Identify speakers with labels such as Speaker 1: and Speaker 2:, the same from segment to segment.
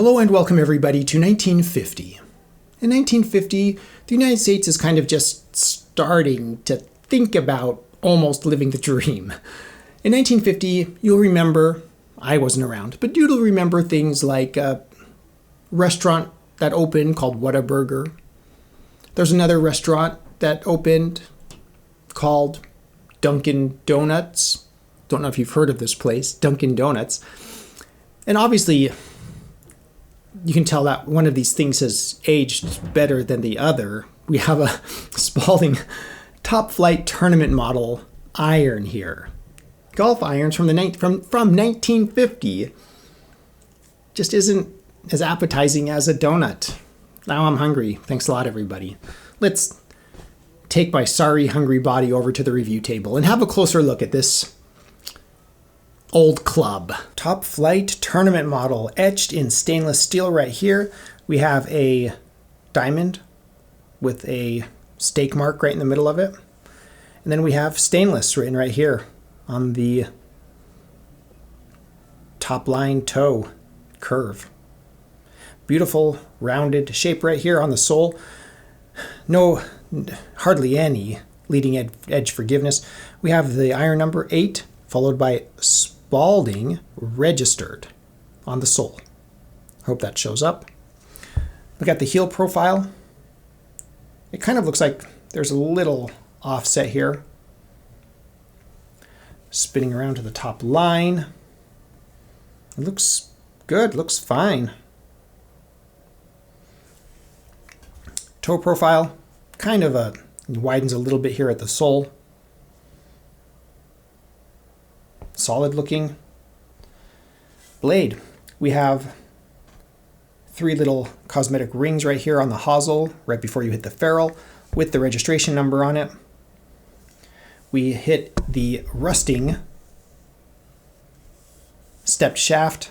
Speaker 1: Hello and welcome everybody to 1950. In 1950, the United States is kind of just starting to think about almost living the dream. In 1950, you'll remember, I wasn't around, but you'll remember things like a restaurant that opened called Whataburger. There's another restaurant that opened called Dunkin' Donuts. Don't know if you've heard of this place, Dunkin' Donuts. And obviously, you can tell that one of these things has aged better than the other. We have a Spalding top flight tournament model iron here. Golf irons from 1950 just isn't as appetizing as a donut. Now I'm hungry. Thanks a lot, everybody. Let's take my sorry hungry body over to the review table and have a closer look at this old club. Top flight tournament model etched in stainless steel right here. We have a diamond with a stake mark right in the middle of it. And then we have stainless written right here on the top line toe curve. Beautiful rounded shape right here on the sole. No, hardly any leading edge forgiveness. We have the iron number 8 followed by Spalding registered on the sole. Hope that shows up. Look at the heel profile. It kind of looks like there's a little offset here. Spinning around to the top line. It looks good, looks fine. Toe profile, kind of widens a little bit here at the sole. Solid looking blade. We have 3 little cosmetic rings right here on the hosel right before you hit the ferrule with the registration number on it. We hit the rusting stepped shaft.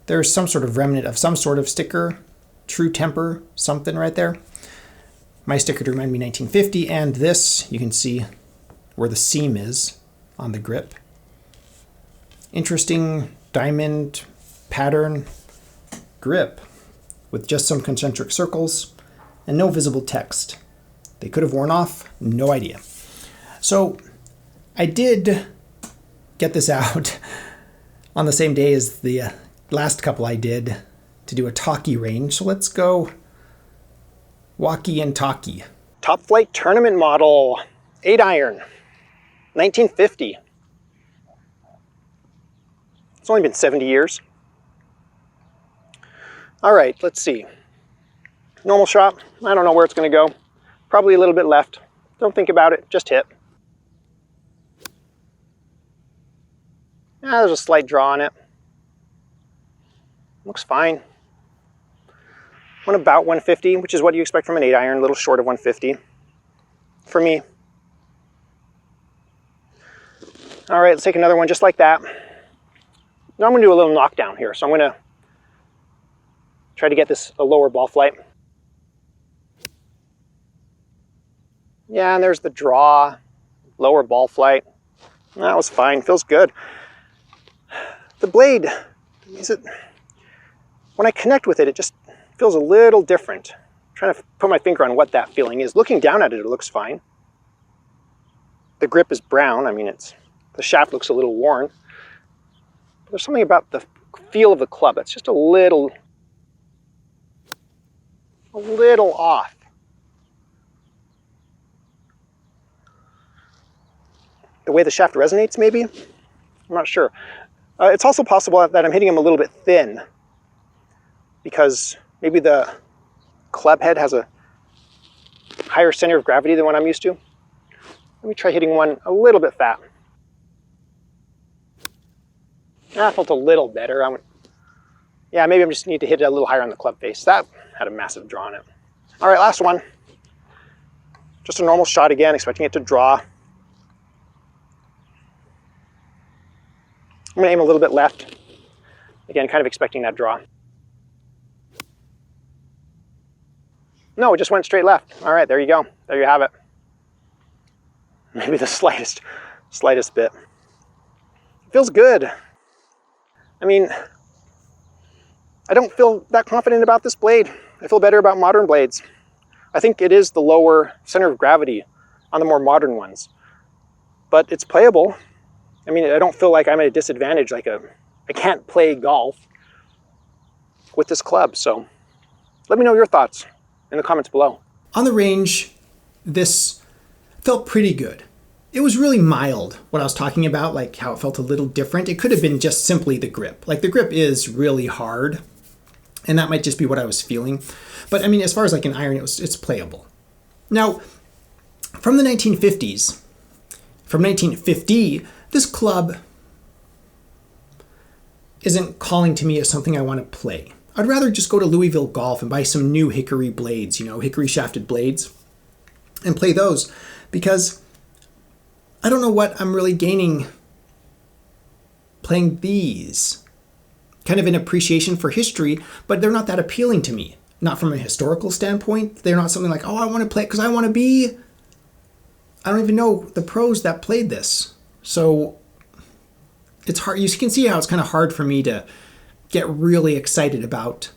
Speaker 1: There's some sort of remnant of some sort of sticker, true temper, something right there. My sticker to remind me 1950, and this, you can see where the seam is on the grip. Interesting diamond pattern grip with just some concentric circles and no visible text. They could have worn off, no idea. So I did get this out on the same day as the last couple I did to do a talkie range. So let's go walkie and talkie. Top flight tournament model, 8 iron, 1950. It's only been 70 years. All right, let's see. Normal shot. I don't know where it's going to go. Probably a little bit left. Don't think about it. Just hit. There's a slight draw on it. Looks fine. Went about 150, which is what you expect from an 8 iron, a little short of 150 for me. All right, let's take another one just like that. Now I'm going to do a little knockdown here. So I'm going to try to get this a lower ball flight. Yeah, and there's the draw, lower ball flight. That was fine, feels good. The blade, when I connect with it, it just feels a little different. I'm trying to put my finger on what that feeling is. Looking down at it, it looks fine. The grip is brown. I mean, the shaft looks a little worn. There's something about the feel of the club that's just a little off. The way the shaft resonates, maybe? I'm not sure. It's also possible that I'm hitting them a little bit thin because maybe the club head has a higher center of gravity than what I'm used to. Let me try hitting one a little bit fat. That felt a little better. Yeah, maybe I just need to hit it a little higher on the club face. That had a massive draw on it. All right, last one. Just a normal shot again, expecting it to draw. I'm going to aim a little bit left. Again, kind of expecting that draw. No, it just went straight left. All right, there you go. There you have it. Maybe the slightest bit. Feels good. I mean, I don't feel that confident about this blade. I feel better about modern blades. I think it is the lower center of gravity on the more modern ones, but it's playable. I mean, I don't feel like I'm at a disadvantage, like I can't play golf with this club. So let me know your thoughts in the comments below. On the range, this felt pretty good. It was really mild, what I was talking about, like how it felt a little different. It could have been just simply the grip. Like the grip is really hard, and that might just be what I was feeling. But I mean, as far as like an iron, it's playable. Now, from the 1950s, from 1950, this club isn't calling to me as something I want to play. I'd rather just go to Louisville Golf and buy some new hickory blades, hickory shafted blades, and play those, because I don't know what I'm really gaining playing these. Kind of an appreciation for history, but they're not that appealing to me. Not from a historical standpoint. They're not something like, oh, I want to play it because I want to be... I don't even know the pros that played this. So it's hard. You can see how it's kind of hard for me to get really excited about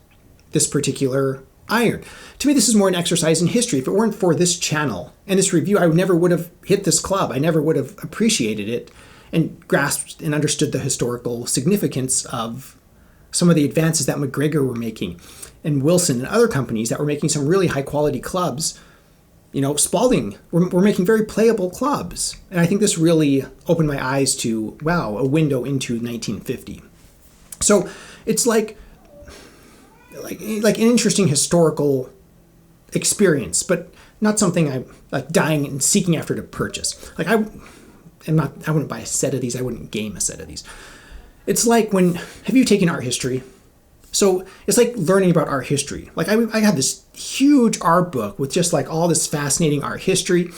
Speaker 1: this particular iron. To me, this is more an exercise in history. If it weren't for this channel and this review, I never would have hit this club. I never would have appreciated it and grasped and understood the historical significance of some of the advances that McGregor were making, and Wilson and other companies that were making some really high quality clubs. Spalding were making very playable clubs. And I think this really opened my eyes to, wow, a window into 1950. So it's like an interesting historical experience, but not something I'm like dying and seeking after to purchase. Like I wouldn't buy a set of these. I wouldn't game a set of these. It's like have you taken art history? So it's like learning about art history. Like I had this huge art book with just like all this fascinating art history,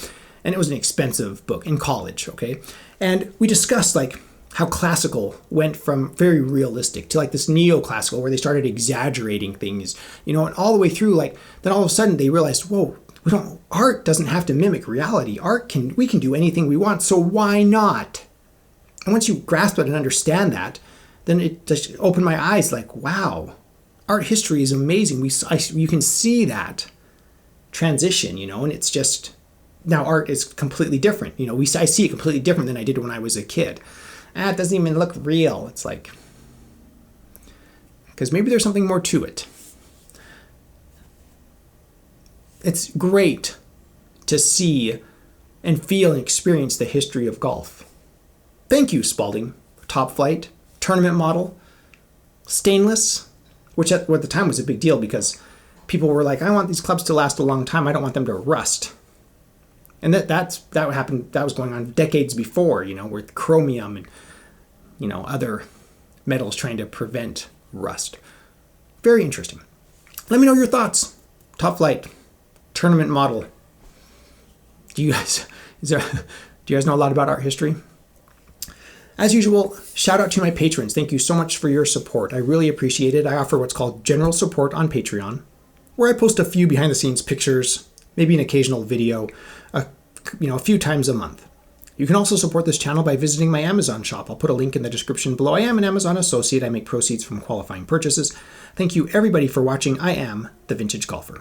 Speaker 1: and it was an expensive book in college, okay? And we discussed like how classical went from very realistic to like this neoclassical where they started exaggerating things, and all the way through, like then all of a sudden they realized, whoa, art doesn't have to mimic reality. We can do anything we want, so why not? And once you grasp it and understand that, then it just opened my eyes like, wow, art history is amazing. You can see that transition, and it's just, now art is completely different. I see it completely different than I did when I was a kid. It doesn't even look real. It's like, because maybe there's something more to it. It's great to see and feel and experience the history of golf. Thank you, Spalding. Top Flite, tournament model, stainless, which at the time was a big deal because people were like, I want these clubs to last a long time. I don't want them to rust. And that happened. That was going on decades before, with chromium and, other metals trying to prevent rust. Very interesting. Let me know your thoughts. Top Flite, tournament model. Do you guys know a lot about art history? As usual, shout out to my patrons. Thank you so much for your support. I really appreciate it. I offer what's called general support on Patreon, where I post a few behind the scenes pictures, maybe an occasional video, a few times a month. You can also support this channel by visiting my Amazon shop. I'll put a link in the description below. I am an Amazon associate. I make proceeds from qualifying purchases. Thank you everybody for watching. I am the Vintage Golfer.